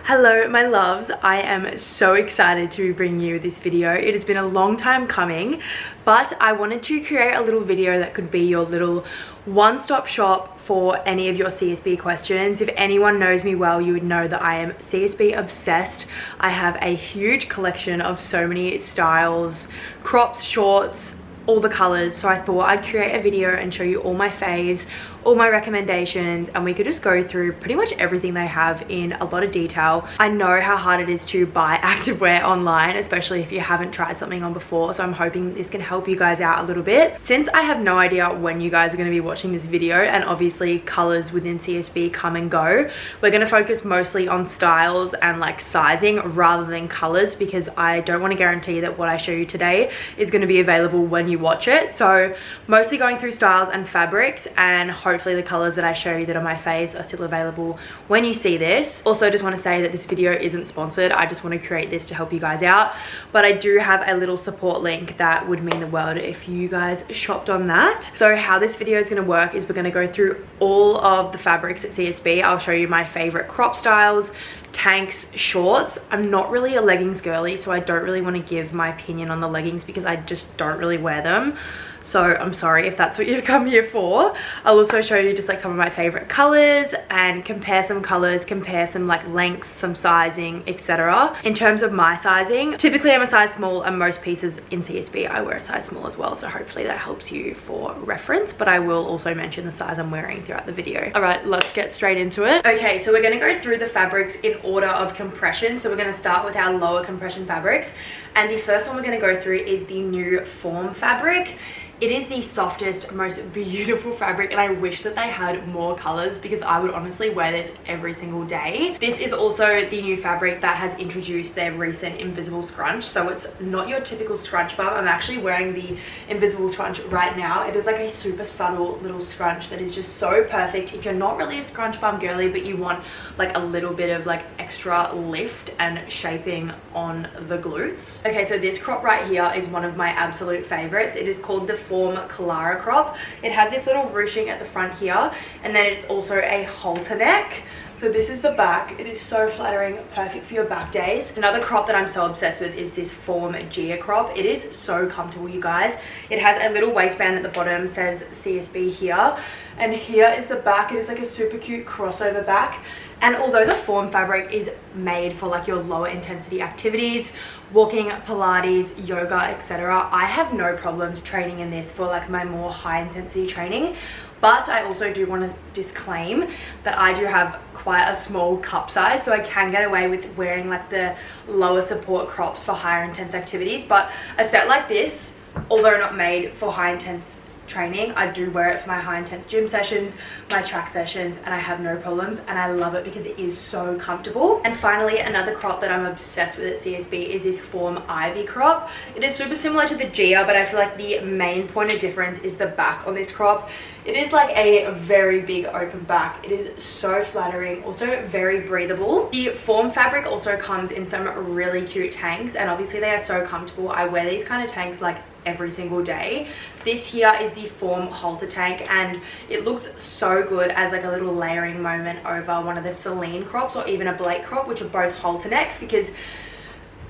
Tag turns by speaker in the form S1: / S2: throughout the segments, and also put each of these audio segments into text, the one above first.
S1: Hello my loves, I am so excited to bring you this video. It has been a long time coming, but I wanted to create a little video that could be your little one-stop shop for any of your CSB questions. If anyone knows me well, you would know that I am CSB obsessed. I have a huge collection of so many styles, crops, shorts, all the colors, so I thought I'd create a video and show you all my faves, all my recommendations, and we could just go through pretty much everything they have in a lot of detail. I know how hard it is to buy activewear online, especially if you haven't tried something on before, so I'm hoping this can help you guys out a little bit. Since I have no idea when you guys are going to be watching this video, and obviously colors within CSB come and go, we're going to focus mostly on styles and like sizing rather than colors, because I don't want to guarantee that what I show you today is going to be available when you watch it. So mostly going through styles and fabrics, and hopefully the colors that I show you that are my faves are still available when you see this. Also, just want to say that this video isn't sponsored. I just want to create this to help you guys out, but I do have a little support link that would mean the world if you guys shopped on that. So how this video is going to work is we're going to go through all of the fabrics at CSB. I'll show you my favorite crop styles, tanks, shorts. I'm not really a leggings girly, so I don't really want to give my opinion on the leggings because I just don't really wear them. So I'm sorry if that's what you've come here for. I'll also show you just like some of my favorite colors and compare some colors, compare some like lengths, some sizing, etc. In terms of my sizing, typically I'm a size small, and most pieces in CSB I wear a size small as well, so hopefully that helps you for reference, but I will also mention the size I'm wearing throughout the video. All right, let's get straight into it. Okay, so we're going to go through the fabrics in order of compression. So we're going to start with our lower compression fabrics, and the first one we're going to go through is the new Form fabric. It is the softest, most beautiful fabric, and I wish that they had more colors because I would honestly wear this every single day. This is also the new fabric that has introduced their recent invisible scrunch, so it's not your typical scrunch bum. I'm actually wearing the invisible scrunch right now. It is like a super subtle little scrunch that is just so perfect if you're not really a scrunch bum girly, but you want like a little bit of like extra lift and shaping on the glutes. Okay, so this crop right here is one of my absolute favorites. It is called the Form Clara crop. It has this little ruching at the front here, and then it's also a halter neck. So this is the back. It is so flattering, perfect for your back days. Another crop that I'm so obsessed with is this Form Gia crop. It is so comfortable, you guys. It has a little waistband at the bottom, says CSB here, and here is the back. It is like a super cute crossover back. And although the Form fabric is made for like your lower intensity activities, walking, Pilates, yoga, etc., I have no problems training in this for like my more high intensity training. But I also do want to disclaim that I do have quite a small cup size, so I can get away with wearing like the lower support crops for higher intense activities. But a set like this, although not made for high intense training, I do wear it for my high intense gym sessions, my track sessions, and I have no problems, and I love it because it is so comfortable. And finally, another crop that I'm obsessed with at CSB is this Form Ivy crop. It is super similar to the Gia, but I feel like the main point of difference is the back on this crop. It is like a very big open back. It is so flattering, also very breathable. The Form fabric also comes in some really cute tanks, and obviously they are so comfortable. I wear these kind of tanks like every single day. This here is the Form halter tank, and it looks so good as like a little layering moment over one of the Celine crops or even a Blake crop, which are both halter necks, because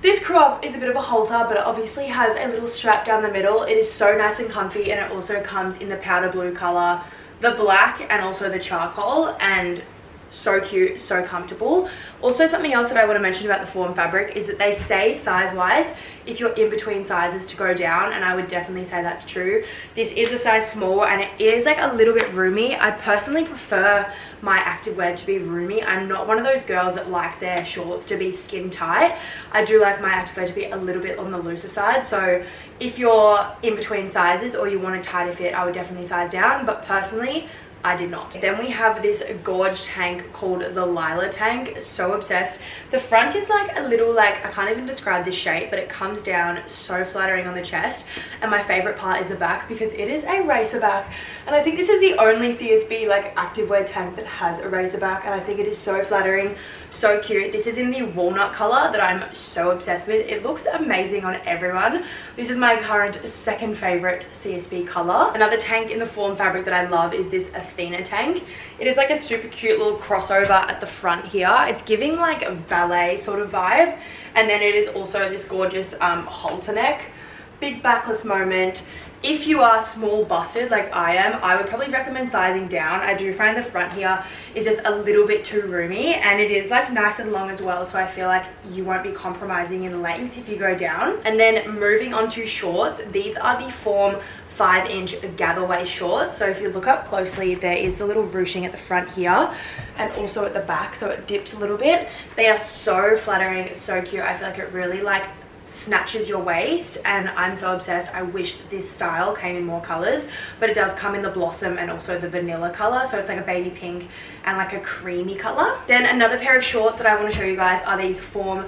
S1: this crop is a bit of a halter, but it obviously has a little strap down the middle. It is so nice and comfy, and it also comes in the powder blue color, the black, and also the charcoal, and so cute, so comfortable. Also, something else that I want to mention about the Form fabric is that they say size wise if you're in between sizes to go down, and I would definitely say that's true. This is a size small, and it is like a little bit roomy. I personally prefer my activewear to be roomy. I'm not one of those girls that likes their shorts to be skin tight. I do like my activewear to be a little bit on the looser side, so if you're in between sizes or you want a tighter fit, I would definitely size down, but personally I did not. Then we have this gorge tank called the Lila tank. So obsessed. The front is like a little, like, I can't even describe this shape, but it comes down so flattering on the chest, and my favorite part is the back because it is a racer back, and I think this is the only CSB like activewear tank that has a racer back, and I think it is so flattering, so cute. This is in the walnut color that I'm so obsessed with. It looks amazing on everyone. This is my current second favorite CSB color. Another tank in the Form fabric that I love is this thinner tank. It is like a super cute little crossover at the front here. It's giving like a ballet sort of vibe. And then it is also this gorgeous halter neck. Big backless moment. If you are small busted like I am, I would probably recommend sizing down. I do find the front here is just a little bit too roomy, and it is like nice and long as well, so I feel like you won't be compromising in length if you go down. And then moving on to shorts, these are the Form 5-inch gatherway shorts. So if you look up closely, there is a little ruching at the front here and also at the back, so it dips a little bit. They are so flattering, so cute. I feel like it really like snatches your waist, and I'm so obsessed. I wish that this style came in more colors, but it does come in the blossom and also the vanilla color, so it's like a baby pink and like a creamy color. Then another pair of shorts that I want to show you guys are these Form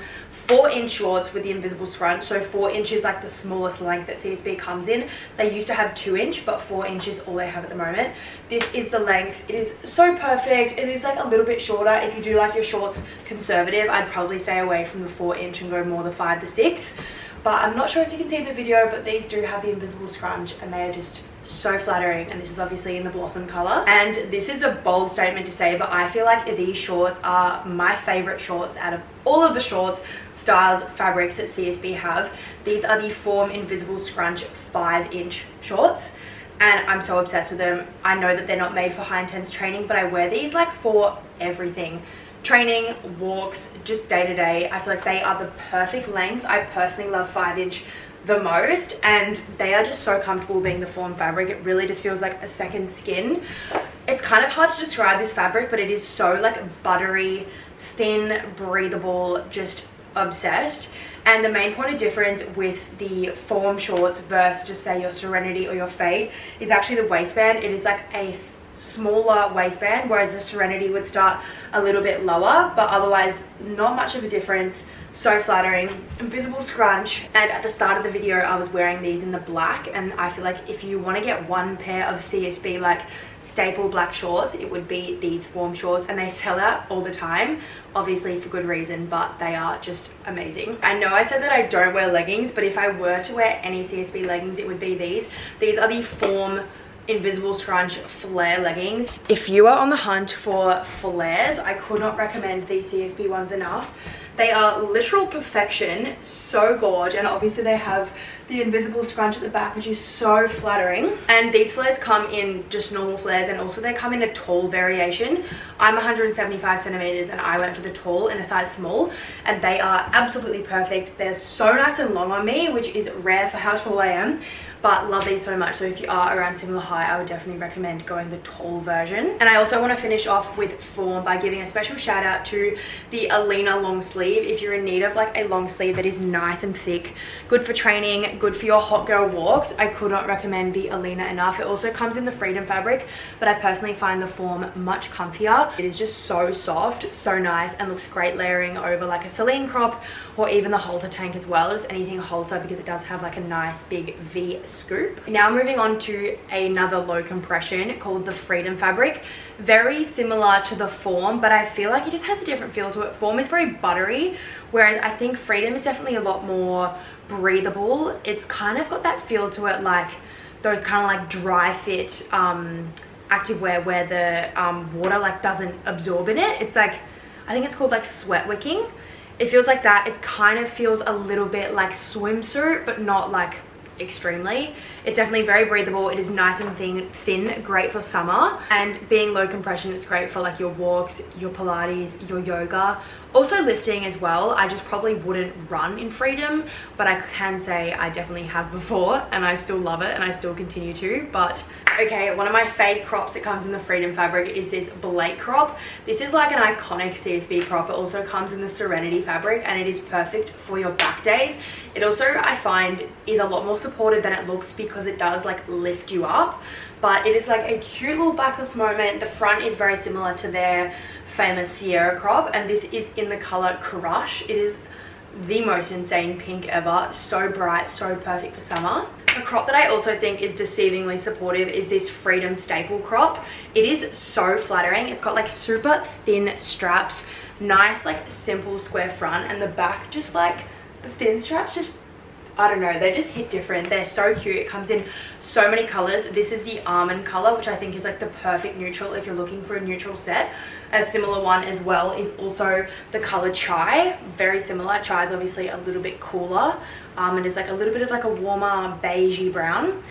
S1: 4-inch shorts with the invisible scrunch. So 4 inches like the smallest length that CSB comes in. They used to have 2-inch, but 4 inches all they have at the moment. This is the length. It is so perfect. It is like a little bit shorter. If you do like your shorts conservative, I'd probably stay away from the 4-inch and go more the 5 to 6. But I'm not sure if you can see in the video, but these do have the invisible scrunch, and they are just so flattering. And this is obviously in the blossom color, and this is a bold statement to say, but I feel like these shorts are my favorite shorts out of all of the shorts styles fabrics that CSB have. These are the Form Invisible Scrunch 5-inch shorts, and I'm so obsessed with them. I know that they're not made for high intense training, but I wear these like for everything. Training, walks, just day to day. I feel like they are the perfect length. I personally love 5-inch the most, and they are just so comfortable being the Form fabric. It really just feels like a second skin. It's kind of hard to describe this fabric, but it is so like buttery, thin, breathable, just obsessed. And the main point of difference with the Form shorts versus just say your Serenity or your Fade is actually the waistband. It is like a smaller waistband, whereas the Serenity would start a little bit lower, but otherwise not much of a difference. So flattering, invisible scrunch. And at the start of the video I was wearing these in the black, and I feel like if you want to get one pair of CSB like staple black shorts, it would be these Form shorts, and they sell out all the time, obviously for good reason, but they are just amazing. I know I said that I don't wear leggings, but if I were to wear any CSB leggings, it would be these. These are the Form invisible scrunch flare leggings. If you are on the hunt for flares, I could not recommend these CSB ones enough. They are literal perfection, so gorge, and obviously they have the invisible scrunch at the back, which is so flattering. And these flares come in just normal flares, and also they come in a tall variation. I'm 175 centimeters and I went for the tall in a size small, and they are absolutely perfect. They're so nice and long on me, which is rare for how tall I am, but love these so much. So if you are around similar height, I would definitely recommend going the tall version. And I also want to finish off with Form by giving a special shout out to the Alina long sleeve. If you're in need of like a long sleeve that is nice and thick, good for training, good for your hot girl walks, I could not recommend the Alina enough. It also comes in the Freedom fabric, but I personally find the Form much comfier. It is just so soft, so nice, and looks great layering over like a Celine crop or even the halter tank as well, just anything halter, because it does have like a nice big V scoop. Now moving on to another low compression called the Freedom fabric. Very similar to the Form, but I feel like it just has a different feel to it. Form is very buttery, whereas I think Freedom is definitely a lot more breathable. It's kind of got that feel to it, like those kind of like dry fit activewear where the water like doesn't absorb in it. It's like, I think it's called like sweat wicking. It feels like that. It kind of feels a little bit like swimsuit, but not like extremely. It's definitely very breathable. It is nice and thin, great for summer, and being low compression, it's great for like your walks, your Pilates, your yoga, also lifting as well. I just probably wouldn't run in Freedom, but I can say I definitely have before, and I still love it and I still continue to. But okay, one of my fave crops that comes in the Freedom fabric is this Blake crop. This is like an iconic CSB crop. It also comes in the Serenity fabric, and it is perfect for your back days. It also, I find, is a lot more supportive than it looks because it does like lift you up, but it is like a cute little backless moment. The front is very similar to their famous Sierra crop, and this is in the color Crush. It is the most insane pink ever, so bright, so perfect for summer. A crop that I also think is deceivingly supportive is this Freedom staple crop. It is so flattering. It's got like super thin straps, nice like simple square front, and the back just like the thin straps just I don't know, they just hit different. They're so cute. It comes in so many colors. This is the almond color, which I think is like the perfect neutral if you're looking for a neutral set. A similar one as well is also the color chai. Very similar. Chai is obviously a little bit cooler. Almond is like a little bit of like a warmer beigey brown.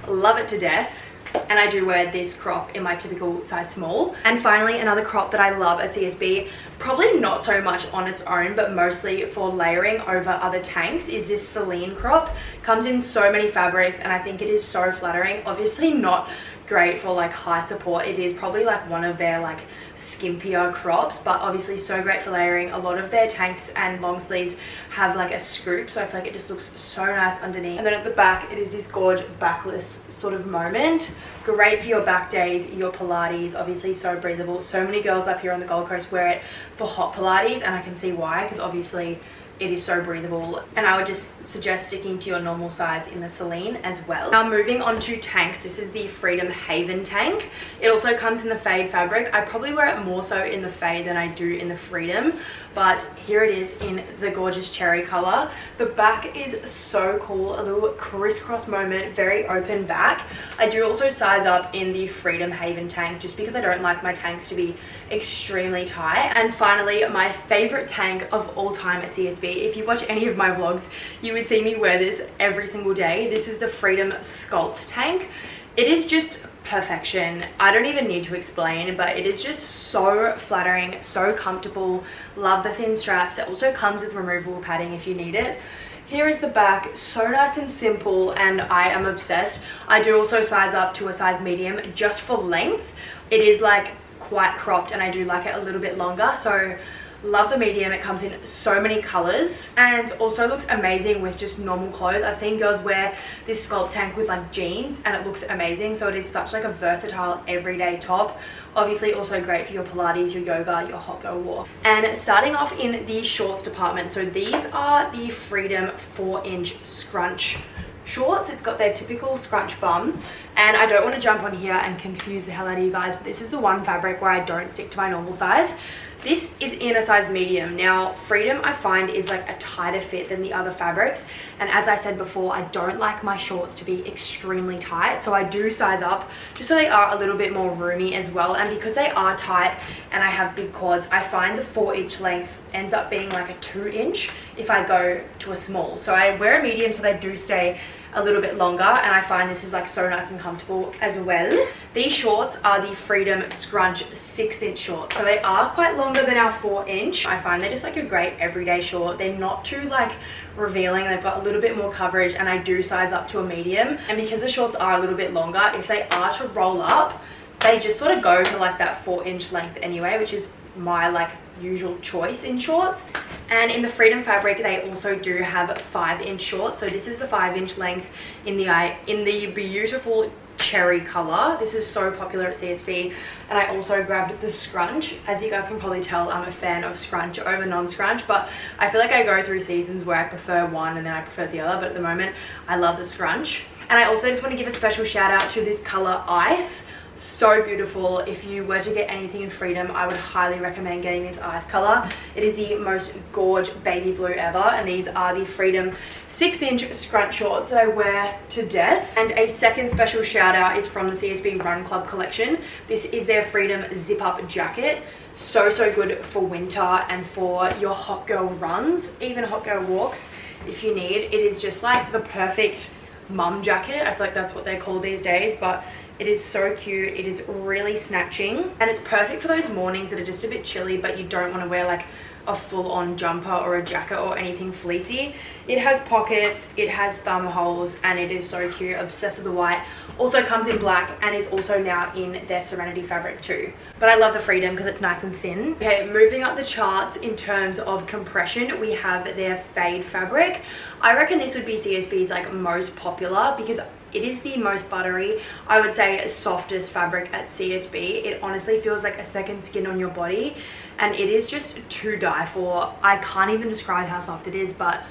S1: Love it to death. And I do wear this crop in my typical size small. And finally, another crop that I love at CSB, probably not so much on its own, but mostly for layering over other tanks, is this Celine crop. Comes in so many fabrics and I think it is so flattering. Obviously not great for like high support. It is probably like one of their like skimpier crops, but obviously so great for layering. A lot of their tanks and long sleeves have like a scoop, so I feel like it just looks so nice underneath. And then at the back, it is this gorgeous backless sort of moment. Great for your back days, your Pilates, obviously so breathable. So many girls up here on the Gold Coast wear it for hot Pilates, and I can see why, because obviously it is so breathable, and I would just suggest sticking to your normal size in the Celine as well. Now moving on to tanks, this is the Freedom Haven tank. It also comes in the fade fabric. I probably wear it more so in the fade than I do in the Freedom, but here it is in the gorgeous cherry color. The back is so cool, a little crisscross moment, very open back. I do also size up in the Freedom Haven tank just because I don't like my tanks to be extremely tight. And finally, my favorite tank of all time at CSB. If you watch any of my vlogs, you would see me wear this every single day. This is the Freedom Sculpt tank. It is just perfection. I don't even need to explain, but it is just so flattering, so comfortable. Love the thin straps. It also comes with removable padding if you need it. Here is the back, so nice and simple, and I am obsessed. I do also size up to a size medium just for length. It is like quite cropped and I do like it a little bit longer, so love the medium. It comes in so many colors and also looks amazing with just normal clothes. I've seen girls wear this sculpt tank with like jeans and it looks amazing, so it is such like a versatile everyday top. Obviously also great for your Pilates, your yoga, your hot girl walk. And starting off in the shorts department, so these are the Freedom 4-inch scrunch shorts. It's got their typical scrunch bum, and I don't want to jump on here and confuse the hell out of you guys, but this is the one fabric where I don't stick to my normal size. This is in a size medium. Now Freedom I find is like a tighter fit than the other fabrics, and as I said before, I don't like my shorts to be extremely tight, so I do size up just so they are a little bit more roomy as well. And because they are tight and I have big quads, I find the 4-inch length ends up being like a 2-inch if I go to a small. So I wear a medium so they do stay a little bit longer, and I find this is like so nice and comfortable as well. These shorts are the Freedom Scrunch 6-inch shorts, so they are quite longer than our 4-inch. I find they're just like a great everyday short. They're not too like revealing, they've got a little bit more coverage, and I do size up to a medium. And because the shorts are a little bit longer, if they are to roll up, they just sort of go to like that 4-inch length anyway, which is my like usual choice in shorts. And in the Freedom fabric, they also do have 5-inch shorts. So this is the 5-inch length in the beautiful cherry color. This is so popular at CSB, and I also grabbed the scrunch. As you guys can probably tell, I'm a fan of scrunch over non-scrunch, but I feel like I go through seasons where I prefer one and then I prefer the other, but at the moment I love the scrunch. And I also just want to give a special shout out to this color Ice. So beautiful. If you were to get anything in Freedom, I would highly recommend getting this Ice color. It is the most gorge baby blue ever, and these are the Freedom 6-inch scrunch shorts that I wear to death. And a second special shout out is from the CSB Run Club collection. This is their Freedom zip up jacket. So good for winter and for your hot girl runs, even hot girl walks if you need. It is just like the perfect mum jacket. I feel like that's what they're called these days, but it is so cute. It is really snatching, and it's perfect for those mornings that are just a bit chilly but you don't want to wear like a full-on jumper or a jacket or anything fleecy. It has pockets, it has thumb holes, and it is so cute. Obsessed with the white. Also comes in black and is also now in their Serenity fabric too. But I love the Freedom because it's nice and thin. Okay, moving up the charts in terms of compression, we have their Fade fabric. I reckon this would be CSB's like most popular because it is the most buttery, I would say, softest fabric at CSB. It honestly feels like a second skin on your body, and it is just to die for. I can't even describe how soft it is, but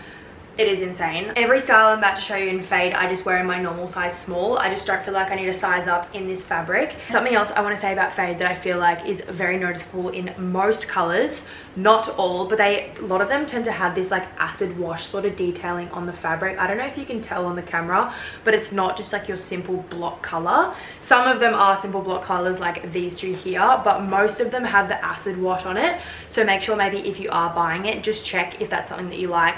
S1: It is insane. Every style I'm about to show you in fade, I just wear in my normal size small. I just don't feel like I need to size up in this fabric. Something else I want to say about fade that I feel like is very noticeable in most colors, not all, but a lot of them tend to have this like acid wash sort of detailing on the fabric. I don't know if you can tell on the camera, but it's not just like your simple block color. Some of them are simple block colors like these two here, but most of them have the acid wash on it. So make sure maybe if you are buying it, just check if that's something that you like.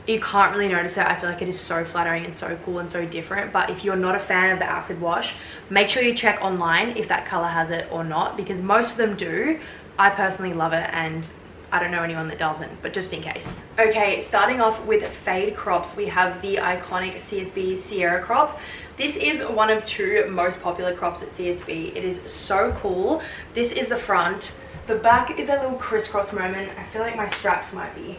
S1: You can't really notice it. I feel like it is so flattering and so cool and so different, but if you're not a fan of the acid wash, make sure you check online if that color has it or not, because most of them do. I personally love it, and I don't know anyone that doesn't, but just in case. Okay, starting off with fade crops, we have the iconic CSB Sierra crop. This is one of two most popular crops at CSB. It is so cool. This is the front. The back is a little crisscross moment. I feel like my straps might be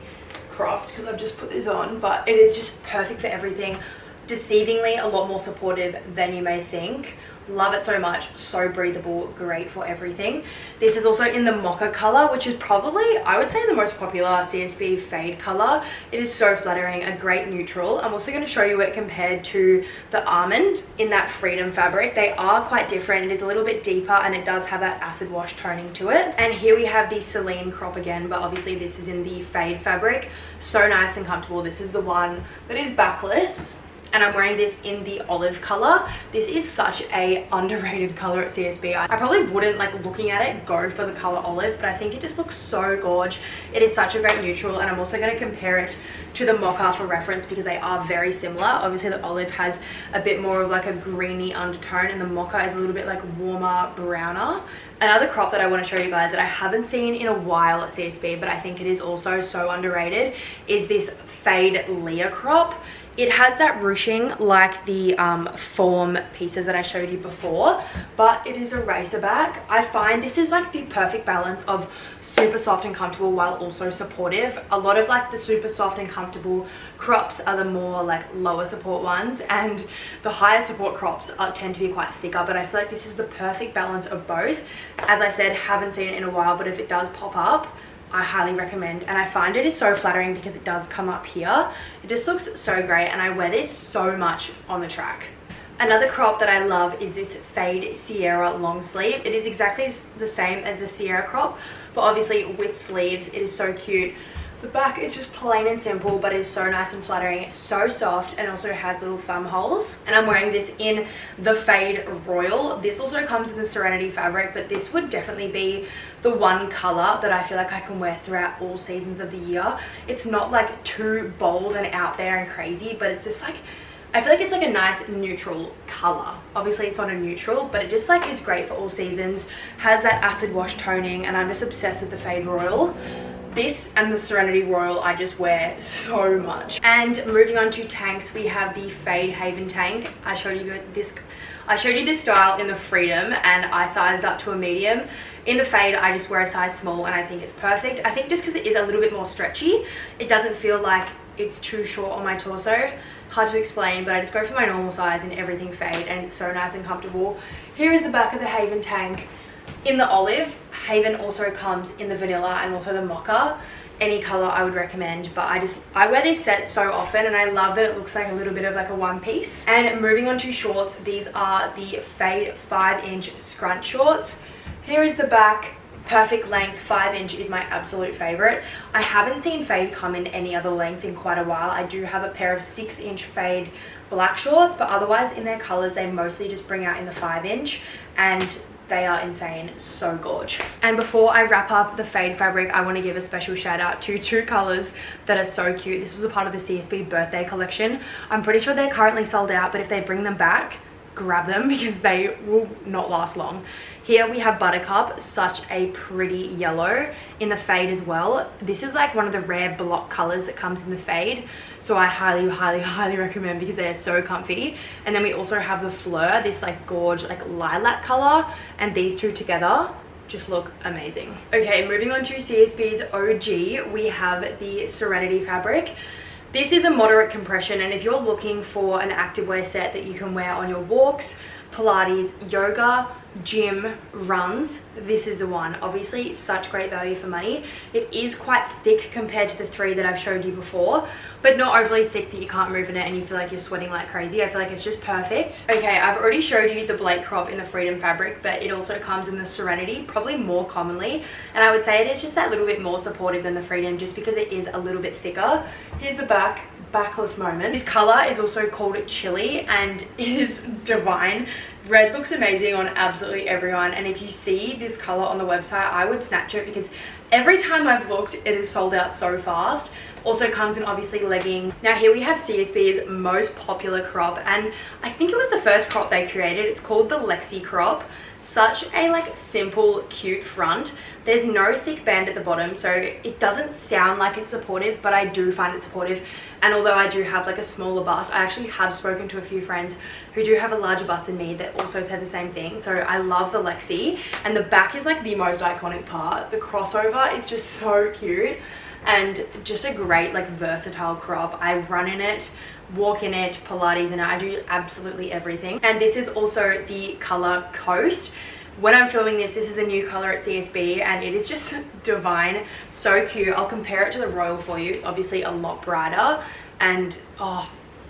S1: crossed because I've just put this on, but it is just perfect for everything. Deceivingly a lot more supportive than you may think. Love it so much. So breathable, great for everything. This is also in the mocha color, which is probably, I would say, the most popular CSB fade color. It is so flattering, a great neutral. I'm also going to show you it compared to the almond in that Freedom fabric. They are quite different. It is a little bit deeper and it does have that acid wash toning to it. And here we have the Celine crop again, but obviously this is in the fade fabric. So nice and comfortable. This is the one that is backless, and I'm wearing this in the olive color. This is such a underrated color at CSB. I probably wouldn't, like looking at it, go for the color olive, but I think it just looks so gorge. It is such a great neutral, and I'm also going to compare it to the mocha for reference because they are very similar. Obviously the olive has a bit more of like a greeny undertone, and the mocha is a little bit like warmer, browner. Another crop that I want to show you guys that I haven't seen in a while at CSB, but I think it is also so underrated, is this fade Leah crop. It has that ruching like the form pieces that I showed you before, but it is a racer back. I find this is like the perfect balance of super soft and comfortable while also supportive. A lot of like the super soft and comfortable crops are the more like lower support ones, and the higher support crops tend to be quite thicker, but I feel like this is the perfect balance of both. As I said, haven't seen it in a while, but if it does pop up, I highly recommend. And I find it is so flattering because it does come up here. It just looks so great, and I wear this so much on the track. Another crop that I love is this fade Sierra long sleeve. It is exactly the same as the Sierra crop, but obviously with sleeves. It is so cute. The back is just plain and simple, but it is so nice and flattering. It's so soft, and also has little thumb holes. And I'm wearing this in the fade royal. This also comes in the Serenity fabric, but this would definitely be the one color that I feel like I can wear throughout all seasons of the year. It's not like too bold and out there and crazy, but it's just like, I feel like it's like a nice neutral color. Obviously it's not a neutral, but it just like is great for all seasons. Has that acid wash toning, and I'm just obsessed with the fade royal. This and the Serenity Royal I just wear so much. And moving on to tanks, we have the Fade Haven tank. I showed you this style in the Freedom, and I sized up to a medium. In the fade, I just wear a size small, and I think it's perfect. I think just because it is a little bit more stretchy, it doesn't feel like it's too short on my torso. Hard to explain, but I just go for my normal size in everything fade, and it's so nice and comfortable. Here is the back of the Haven tank. In the olive, Haven also comes in the vanilla and also the mocha. Any color I would recommend, but I wear this set so often, and I love that it looks like a little bit of like a one piece. And moving on to shorts, these are the Fade 5-inch scrunch shorts. Here is the back. Perfect length. 5-inch is my absolute favorite. I haven't seen fade come in any other length in quite a while. I do have a pair of 6-inch fade black shorts, but otherwise in their colors they mostly just bring out in the 5-inch, and they are insane, so gorge. And before I wrap up the fade fabric, I want to give a special shout out to two colors that are so cute. This was a part of the CSB birthday collection. I'm pretty sure they're currently sold out, but if they bring them back, grab them because they will not last long. Here we have Buttercup, such a pretty yellow in the fade as well. This is like one of the rare block colors that comes in the fade, so I highly recommend because they are so comfy. And then we also have the Fleur, this like gorge like lilac color, and these two together just look amazing. Okay, moving on to CSB's OG, we have the Serenity fabric. This is a moderate compression, and if you're looking for an activewear set that you can wear on your walks, Pilates, yoga, gym, runs, this is the one. Obviously such great value for money. It is quite thick compared to the 3 that I've showed you before, but not overly thick that you can't move in it and you feel like you're sweating like crazy. I feel like it's just perfect. Okay, I've already showed you the Blake crop in the Freedom fabric, but it also comes in the Serenity, probably more commonly, and I would say it is just that little bit more supportive than the Freedom just because it is a little bit thicker. Here's the backless moment. This color is also called Chili and it is divine. Red looks amazing on absolutely everyone, and if you see this color on the website, I would snatch it because every time I've looked, it is sold out so fast. Also comes in obviously legging. Now here we have CSB's most popular crop, and I think it was the first crop they created. It's called the Lexi crop. Such a like simple, cute front. There's no thick band at the bottom, so it doesn't sound like it's supportive, but I do find it supportive. And although I do have like a smaller bust, I actually have spoken to a few friends who do have a larger bust than me that also said the same thing. So I love the Lexi, and the back is like the most iconic part. The crossover is just so cute and just a great like versatile crop. I run in it, walk in it, Pilates in it, I do absolutely everything. And this is also the color Coast. When I'm filming this is a new color at CSB and it is just divine, so cute. I'll compare it to the Royal for you. It's obviously a lot brighter and oh,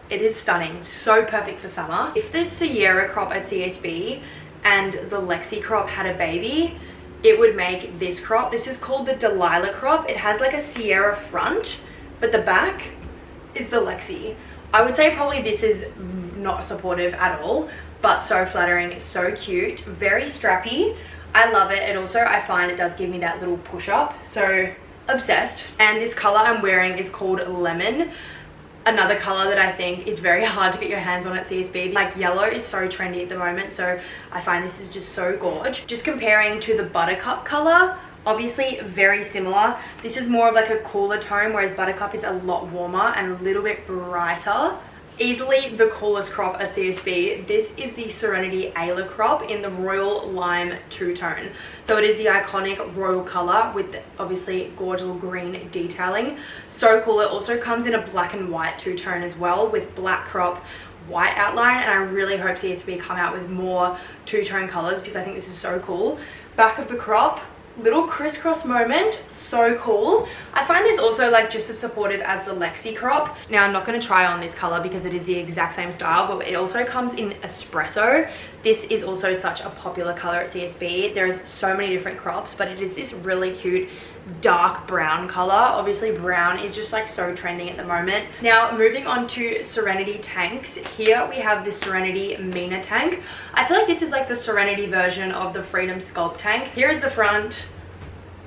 S1: it is stunning. So perfect for summer. If the Sierra crop at CSB and the Lexi crop had a baby, it would make this crop. This is called the Delilah crop. It has like a Sierra front, but the back is the Lexi. I would say probably this is not supportive at all, but so flattering, so cute, very strappy. I love it. And also I find it does give me that little push up, so obsessed. And this color I'm wearing is called Lemon. Another color that I think is very hard to get your hands on at CSB. Like yellow is so trendy at the moment, so I find this is just so gorge. Just comparing to the Buttercup color, obviously very similar. This is more of like a cooler tone, whereas Buttercup is a lot warmer and a little bit brighter. Easily the coolest crop at CSB. This is the Serenity Ayla crop in the Royal Lime two-tone. So it is the iconic royal color with obviously gorgeous green detailing. So cool. It also comes in a black and white two-tone as well with black crop, white outline, and I really hope CSB come out with more two-tone colors because I think this is so cool. Back of the crop, little crisscross moment, so cool. I find this also like just as supportive as the Lexi crop. Now I'm not going to try on this color because it is the exact same style, but it also comes in espresso. This is also such a popular color at CSB. There's so many different crops, but it is this really cute dark brown color. Obviously brown is just like so trending at the moment. Now moving on to Serenity tanks, here we have the Serenity Mina tank. I feel like this is like the Serenity version of the Freedom Sculpt tank. Here is the front,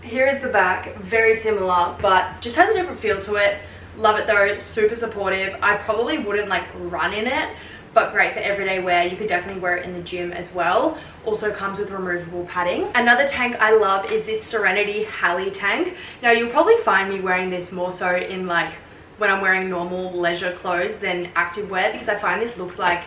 S1: here is the back, very similar but just has a different feel to it. Love it though, super supportive. I probably wouldn't like run in it, but great for everyday wear. You could definitely wear it in the gym as well. Also comes with removable padding. Another tank I love is this Serenity Halley tank. Now you'll probably find me wearing this more so in like when I'm wearing normal leisure clothes than active wear, because I find this looks like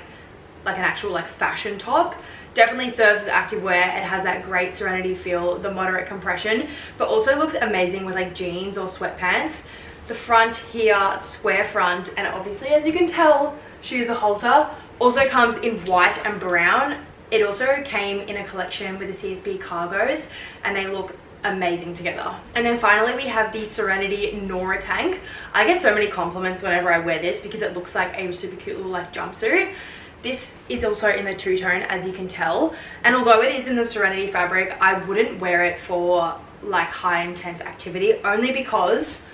S1: an actual like fashion top. Definitely serves as active wear. It has that great Serenity feel, the moderate compression, but also looks amazing with like jeans or sweatpants. The front here, square front, and obviously as you can tell, she is a halter. Also comes in white and brown. It also came in a collection with the CSB cargos and they look amazing together. And then finally we have the Serenity Nora tank. I get so many compliments whenever I wear this because it looks like a super cute little like jumpsuit. This is also in the two-tone, as you can tell, and although it is in the Serenity fabric, I wouldn't wear it for like high intense activity, only because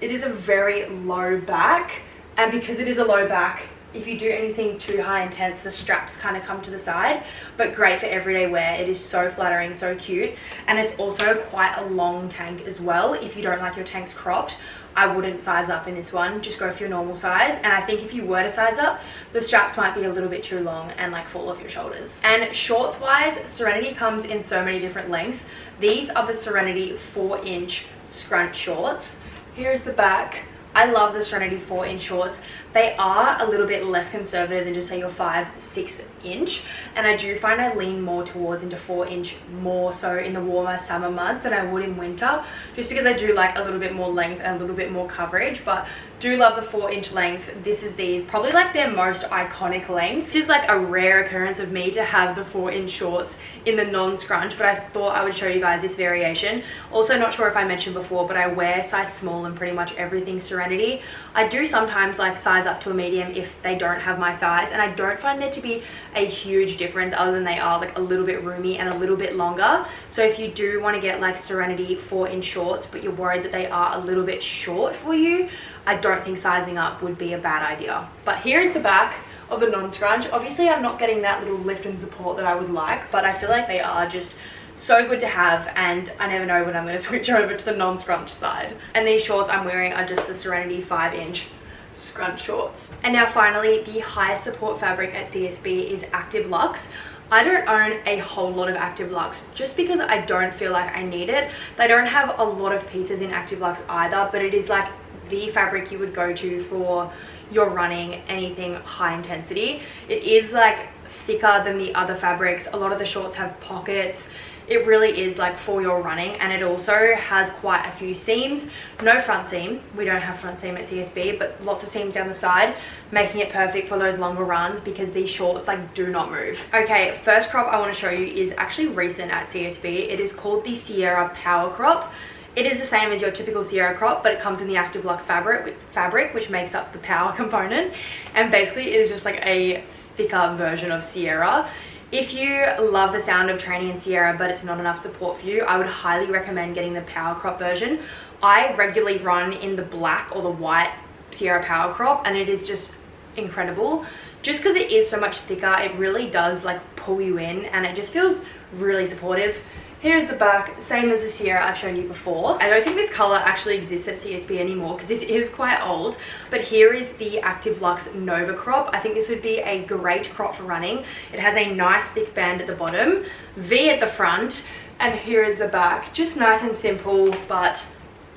S1: it is a very low back, and because it is a low back, if you do anything too high intense, the straps kind of come to the side, but great for everyday wear. It is so flattering, so cute, and it's also quite a long tank as well. If you don't like your tanks cropped, I wouldn't size up in this one, just go for your normal size. And I think if you were to size up, the straps might be a little bit too long and like fall off your shoulders. And shorts wise, Serenity comes in so many different lengths. These are the Serenity 4-inch scrunch shorts. Here's the back. I love the Serenity 4-inch shorts. They are a little bit less conservative than just say your 5-6-inch, and I do find I lean more towards into 4-inch more so in the warmer summer months than I would in winter, just because I do like a little bit more length and a little bit more coverage. But do love the 4-inch length. This is these, probably like their most iconic length. This is like a rare occurrence of me to have the 4-inch shorts in the non-scrunch, but I thought I would show you guys this variation. Also, not sure if I mentioned before, but I wear size small in pretty much everything Serenity. I do sometimes like size up to a medium if they don't have my size, and I don't find there to be a huge difference other than they are like a little bit roomy and a little bit longer. So if you do want to get like Serenity 4-inch shorts but you're worried that they are a little bit short for you, I don't think sizing up would be a bad idea. But here is the back of the non-scrunch. Obviously I'm not getting that little lift and support that I would like, but I feel like they are just so good to have, and I never know when I'm going to switch over to the non-scrunch side. And these shorts I'm wearing are just the Serenity 5-inch scrunch shorts. And now finally, the highest support fabric at CSB is ActivLux. I don't own a whole lot of ActivLux just because I don't feel like I need it. They don't have a lot of pieces in ActivLux either, but it is like the fabric you would go to for your running, anything high intensity. It is like thicker than the other fabrics. A lot of the shorts have pockets. It really is like for your running, and it also has quite a few seams. No front seam, we don't have front seam at CSB, but lots of seams down the side, making it perfect for those longer runs because these shorts like do not move. Okay, first crop I want to show you is actually recent at CSB. It is called the Sierra Power Crop. It is the same as your typical Sierra crop, but it comes in the ActivLux fabric, which makes up the power component, and basically it is just like a thicker version of Sierra. If you love the sound of training in Sierra but it's not enough support for you, I would highly recommend getting the Power Crop version. I regularly run in the black or the white Sierra Power Crop, and it is just incredible. Just because it is so much thicker, it really does like pull you in, and it just feels really supportive. Here's the back, same as the Sierra I've shown you before. I don't think this color actually exists at CSB anymore because this is quite old, but here is the ActivLux Nova crop. I think this would be a great crop for running. It has a nice thick band at the bottom, V at the front, and here is the back. Just nice and simple, but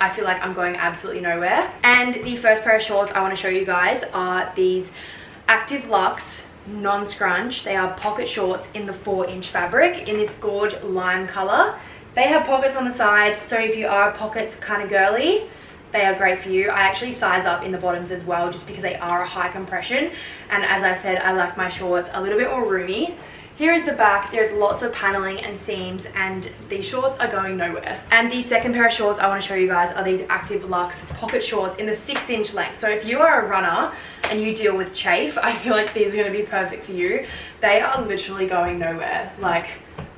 S1: I feel like I'm going absolutely nowhere. And the first pair of shorts I want to show you guys are these ActivLux non-scrunch. They are pocket shorts in the 4-inch fabric in this gorge lime color. They have pockets on the side, so if you are pockets kind of girly, they are great for you. I actually size up in the bottoms as well just because they are a high compression, and as I said, I like my shorts a little bit more roomy. Here is the back. There's lots of paneling and seams, and these shorts are going nowhere. And the second pair of shorts I want to show you guys are these ActivLux pocket shorts in the 6-inch length. So if you are a runner and you deal with chafe, I feel like these are going to be perfect for you. They are literally going nowhere. Like,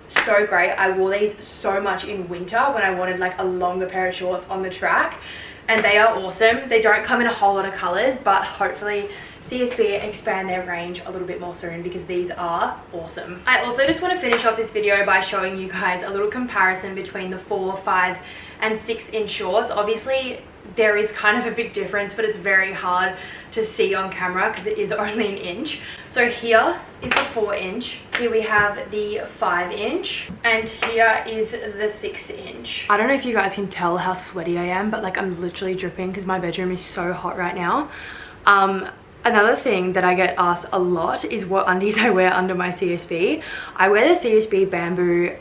S1: so great. I wore these so much in winter when I wanted like a longer pair of shorts on the track, and they are awesome. They don't come in a whole lot of colors, but hopefully CSB expand their range a little bit more soon because these are awesome. I also just want to finish off this video by showing you guys a little comparison between the 4, 5 and 6-inch shorts. Obviously there is kind of a big difference, but it's very hard to see on camera because it is only an inch. So here is the 4-inch, here we have the 5-inch, and here is the 6-inch. I don't know if you guys can tell how sweaty I am, but like I'm literally dripping because my bedroom is so hot right now. Another thing that I get asked a lot is what undies I wear under my CSB. I wear the CSB bamboo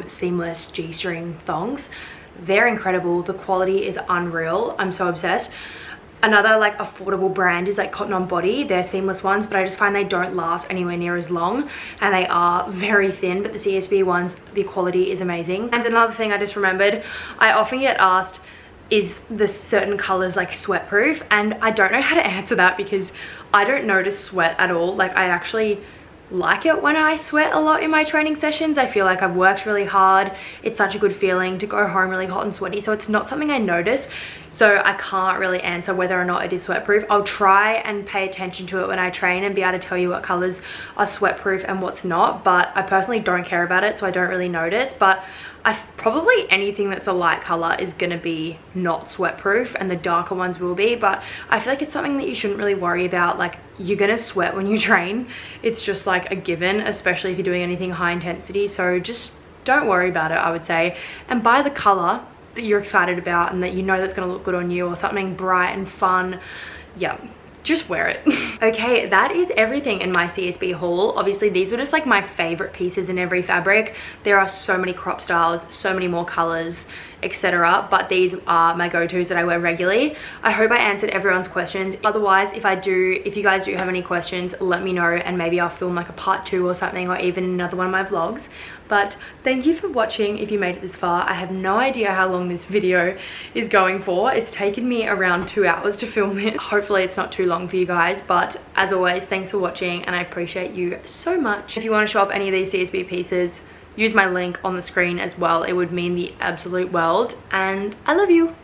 S1: seamless G-string thongs. They're incredible. The quality is unreal. I'm so obsessed. Another like affordable brand is like Cotton On Body. They're seamless ones, but I just find they don't last anywhere near as long, and they are very thin, but the CSB ones, the quality is amazing. And another thing I just remembered, I often get asked, is the certain colors like sweat proof, and I don't know how to answer that because I don't notice sweat at all. Like I actually like it when I sweat a lot in my training sessions. I feel like I've worked really hard. It's such a good feeling to go home really hot and sweaty, so it's not something I notice, so I can't really answer whether or not it is sweat proof. I'll try and pay attention to it when I train and be able to tell you what colors are sweat proof and what's not, but I personally don't care about it, so I don't really notice. But probably anything that's a light color is going to be not sweat proof, and the darker ones will be, but I feel like it's something that you shouldn't really worry about. Like, you're going to sweat when you train. It's just like a given, especially if you're doing anything high intensity, so just don't worry about it, I would say. And by the color, that you're excited about and that you know that's going to look good on you, or something bright and fun, yeah, just wear it. Okay, that is everything in my CSB haul. Obviously these were just like my favorite pieces in every fabric. There are so many crop styles, so many more colors, etc., but these are my go-tos that I wear regularly. I hope I answered everyone's questions. Otherwise, if you guys do have any questions, let me know, and maybe I'll film like a part 2 or something, or even another one of my vlogs. But thank you for watching if you made it this far. I have no idea how long this video is going for. It's taken me around 2 hours to film it. Hopefully it's not too long for you guys, but as always, thanks for watching and I appreciate you so much. If you want to shop any of these CSB pieces, use my link on the screen as well. It would mean the absolute world, and I love you.